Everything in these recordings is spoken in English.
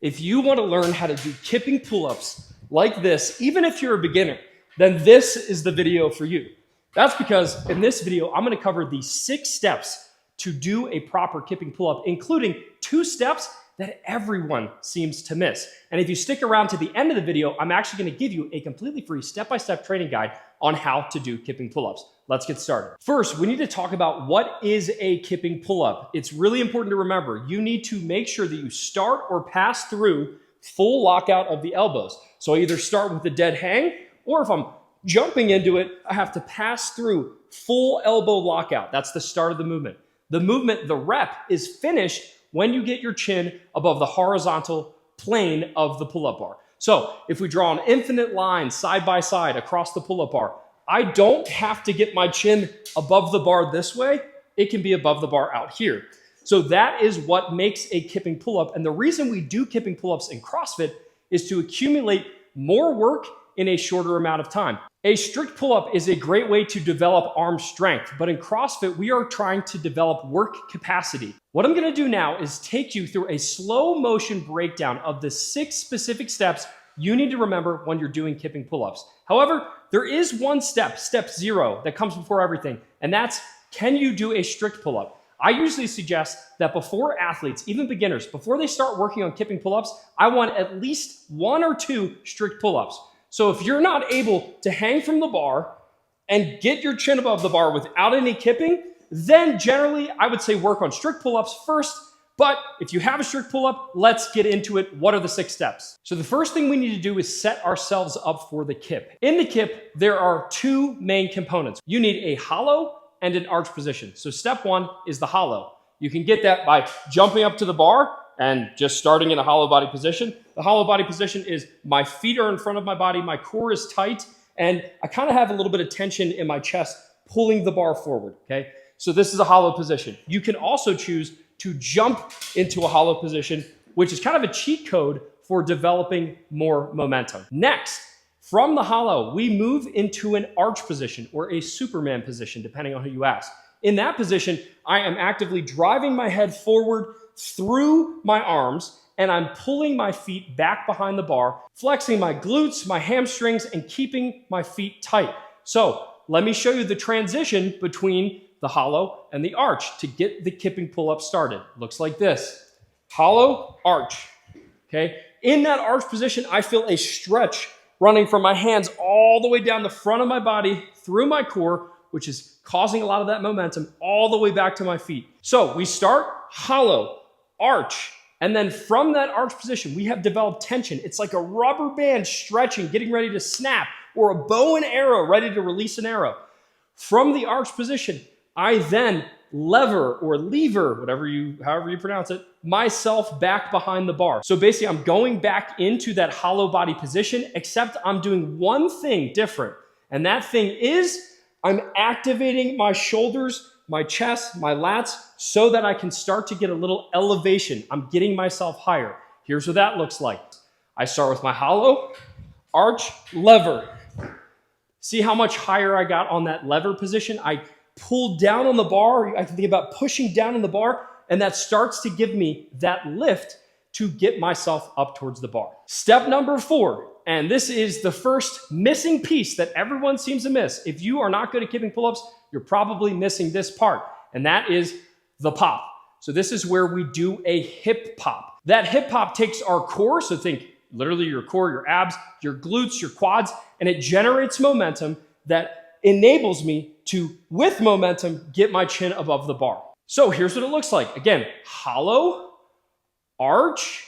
If you want to learn how to do kipping pull-ups like this, even if you're a beginner, then this is the video for you. That's because in this video, I'm going to cover the 6 steps to do a proper kipping pull-up, including 2 steps that everyone seems to miss. And if you stick around to the end of the video, I'm actually going to give you a completely free step-by-step training guide on how to do kipping pull-ups. Let's get started. First, we need to talk about what is a kipping pull-up. It's really important to remember. You need to make sure that you start or pass through full lockout of the elbows. So I either start with the dead hang, or if I'm jumping into it, I have to pass through full elbow lockout. That's the start of the movement. The movement, the rep, is finished when you get your chin above the horizontal plane of the pull-up bar. So if we draw an infinite line side by side across the pull-up bar, I don't have to get my chin above the bar this way. It can be above the bar out here. So that is what makes a kipping pull-up. And the reason we do kipping pull-ups in CrossFit is to accumulate more work in a shorter amount of time. A strict pull-up is a great way to develop arm strength, but in CrossFit, we are trying to develop work capacity. What I'm gonna do now is take you through a slow motion breakdown of the 6 specific steps you need to remember when you're doing kipping pull-ups. However, there is one step, step 0, that comes before everything, and that's, can you do a strict pull-up? I usually suggest that before athletes, even beginners, before they start working on kipping pull-ups, I want at least 1 or 2 strict pull-ups. So if you're not able to hang from the bar and get your chin above the bar without any kipping, then generally I would say work on strict pull-ups first. But if you have a strict pull-up, let's get into it. What are the 6 steps? So the first thing we need to do is set ourselves up for the kip. In the kip, there are 2 main components. You need a hollow and an arch position. So step 1 is the hollow. You can get that by jumping up to the bar and just starting in a hollow body position. The hollow body position is my feet are in front of my body, my core is tight, and I kind of have a little bit of tension in my chest pulling the bar forward, okay? So this is a hollow position. You can also choose to jump into a hollow position, which is kind of a cheat code for developing more momentum. Next, from the hollow, we move into an arch position or a Superman position, depending on who you ask. In that position, I am actively driving my head forward through my arms, and I'm pulling my feet back behind the bar, flexing my glutes, my hamstrings, and keeping my feet tight. So let me show you the transition between the hollow and the arch to get the kipping pull-up started. Looks like this. Hollow, arch, okay? In that arch position, I feel a stretch running from my hands all the way down the front of my body through my core, which is causing a lot of that momentum all the way back to my feet. So we start hollow, arch, and then from that arch position, we have developed tension. It's like a rubber band stretching, getting ready to snap, or a bow and arrow ready to release an arrow. From the arch position, I then lever or lever, however you pronounce it, myself back behind the bar. So basically I'm going back into that hollow body position, except I'm doing one thing different. And that thing is I'm activating my shoulders, my chest, my lats, so that I can start to get a little elevation. I'm getting myself higher. Here's what that looks like. I start with my hollow, arch, lever. See how much higher I got on that lever position? I pull down on the bar. I can think about pushing down on the bar, and that starts to give me that lift to get myself up towards the bar. Step number 4, and this is the first missing piece that everyone seems to miss. If you are not good at kipping pull-ups, you're probably missing this part, and that is the pop. So this is where we do a hip pop. That hip pop takes our core, so think literally your core, your abs, your glutes, your quads, and it generates momentum that enables me to, with momentum, get my chin above the bar. So here's what it looks like. Again, hollow, arch,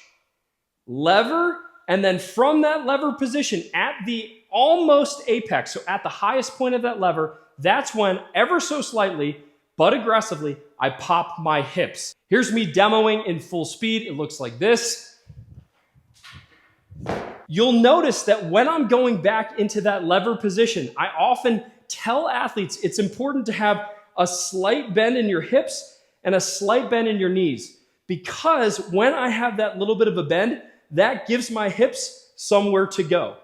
lever, and then from that lever position at the almost apex, so at the highest point of that lever, that's when ever so slightly, but aggressively, I pop my hips. Here's me demoing in full speed. It looks like this. You'll notice that when I'm going back into that lever position, I often tell athletes it's important to have a slight bend in your hips and a slight bend in your knees, because when I have that little bit of a bend, that gives my hips somewhere to go.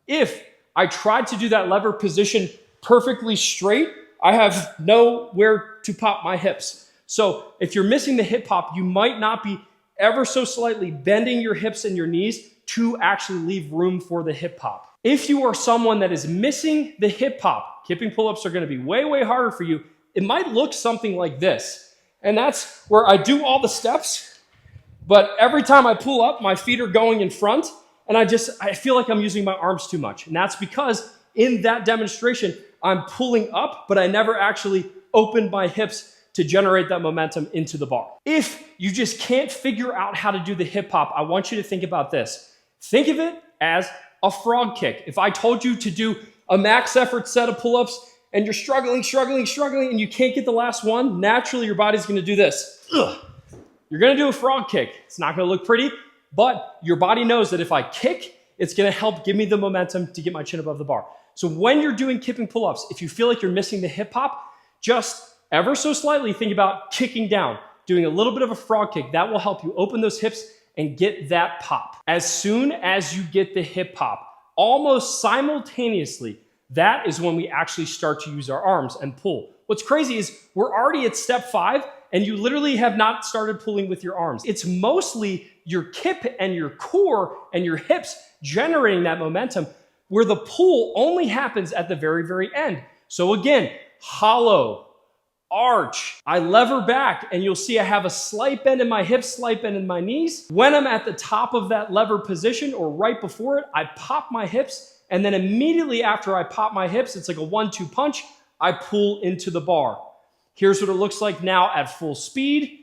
If I tried to do that lever position perfectly straight, I have nowhere to pop my hips. So if you're missing the hip hop, you might not be ever so slightly bending your hips and your knees to actually leave room for the hip pop. If you are someone that is missing the hip pop, kipping pull-ups are gonna be way, way harder for you. It might look something like this. And that's where I do all the steps, but every time I pull up, my feet are going in front, and I feel like I'm using my arms too much. And that's because in that demonstration, I'm pulling up, but I never actually opened my hips to generate that momentum into the bar. If you just can't figure out how to do the hip hop, I want you to think about this. Think of it as a frog kick. If I told you to do a max effort set of pull-ups and you're struggling, and you can't get the last one, naturally your body's gonna do this. Ugh. You're gonna do a frog kick. It's not gonna look pretty, but your body knows that if I kick, it's gonna help give me the momentum to get my chin above the bar. So when you're doing kipping pull-ups, if you feel like you're missing the hip hop, just ever so slightly think about kicking down, doing a little bit of a frog kick. That will help you open those hips and get that pop. As soon as you get the hip pop, almost simultaneously, that is when we actually start to use our arms and pull. What's crazy is we're already at step 5 and you literally have not started pulling with your arms. It's mostly your kip and your core and your hips generating that momentum, where the pull only happens at the very, very end. So again, hollow, arch, I lever back, and you'll see I have a slight bend in my hips, slight bend in my knees. When I'm at the top of that lever position or right before it, I pop my hips, and then immediately after I pop my hips, it's like a 1-2 punch, I pull into the bar. Here's what it looks like now at full speed.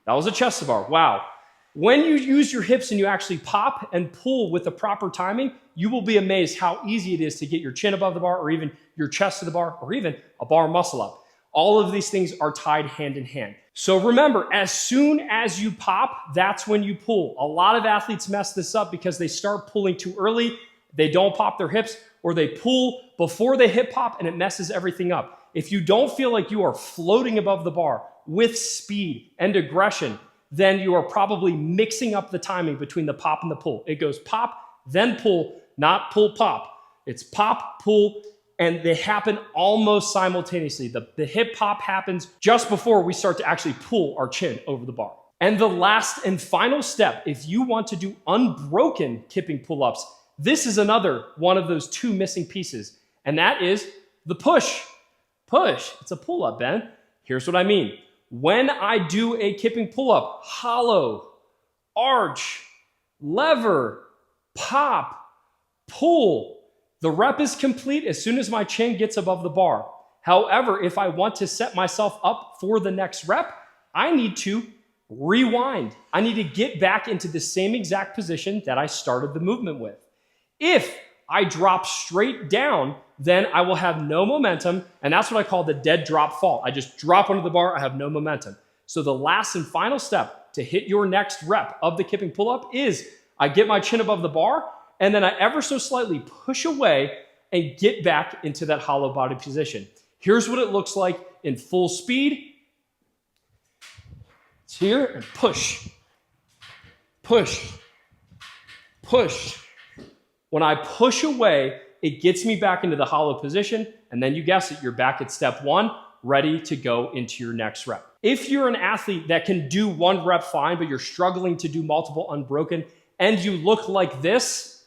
That was a chest to bar, wow. When you use your hips and you actually pop and pull with the proper timing, you will be amazed how easy it is to get your chin above the bar, or even your chest to the bar, or even a bar muscle up. All of these things are tied hand in hand. So remember, as soon as you pop, that's when you pull. A lot of athletes mess this up because they start pulling too early, they don't pop their hips, or they pull before they hip pop and it messes everything up. If you don't feel like you are floating above the bar with speed and aggression, then you are probably mixing up the timing between the pop and the pull. It goes pop, then pull, not pull, pop. It's pop, pull, and they happen almost simultaneously. The hip hop happens just before we start to actually pull our chin over the bar. And the last and final step, if you want to do unbroken kipping pull-ups, this is another one of those 2 missing pieces, and that is the push. Push, it's a pull-up, Ben. Here's what I mean. When I do a kipping pull-up, hollow, arch, lever, pop, pull, the rep is complete as soon as my chin gets above the bar. However, if I want to set myself up for the next rep, I need to rewind. I need to get back into the same exact position that I started the movement with. If I drop straight down, then I will have no momentum, and that's what I call the dead drop fault. I just drop under the bar, I have no momentum. So the last and final step to hit your next rep of the kipping pull-up is I get my chin above the bar, and then I ever so slightly push away and get back into that hollow body position. Here's what it looks like in full speed. It's here, and push, push, push. When I push away, it gets me back into the hollow position, and then you guess it, you're back at step 1, ready to go into your next rep. If you're an athlete that can do 1 rep fine, but you're struggling to do multiple unbroken, and you look like this,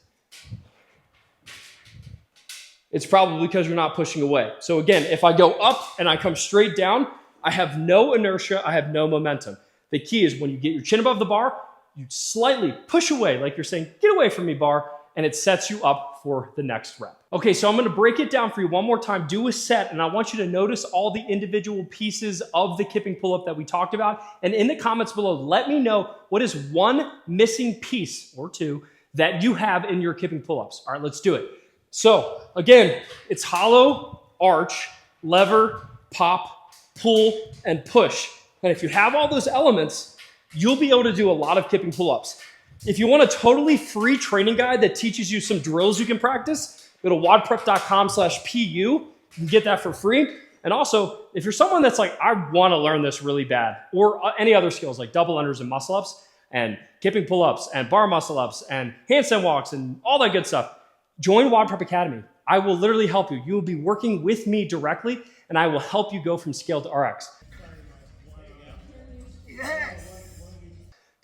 it's probably because you're not pushing away. So again, if I go up and I come straight down, I have no inertia, I have no momentum. The key is when you get your chin above the bar, you slightly push away, like you're saying, get away from me, bar, and it sets you up for the next rep. Okay, so I'm gonna break it down for you one more time. Do a set, and I want you to notice all the individual pieces of the kipping pull-up that we talked about. And in the comments below, let me know what is 1 missing piece or 2 that you have in your kipping pull-ups. All right, let's do it. So again, it's hollow, arch, lever, pop, pull, and push. And if you have all those elements, you'll be able to do a lot of kipping pull-ups. If you want a totally free training guide that teaches you some drills you can practice, go to WODprep.com/PU. You can get that for free. And also, if you're someone that's like, I want to learn this really bad, or any other skills like double unders and muscle ups, and kipping pull-ups, and bar muscle ups, and handstand walks, and all that good stuff, join WODprep Academy. I will literally help you. You will be working with me directly, and I will help you go from scale to RX.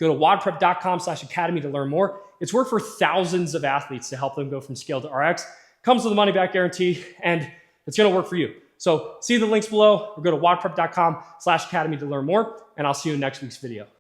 Go to WODprep.com/academy to learn more. It's worked for thousands of athletes to help them go from scale to RX. Comes with a money back guarantee, and it's going to work for you. So see the links below, or go to WODprep.com/academy to learn more, and I'll see you in next week's video.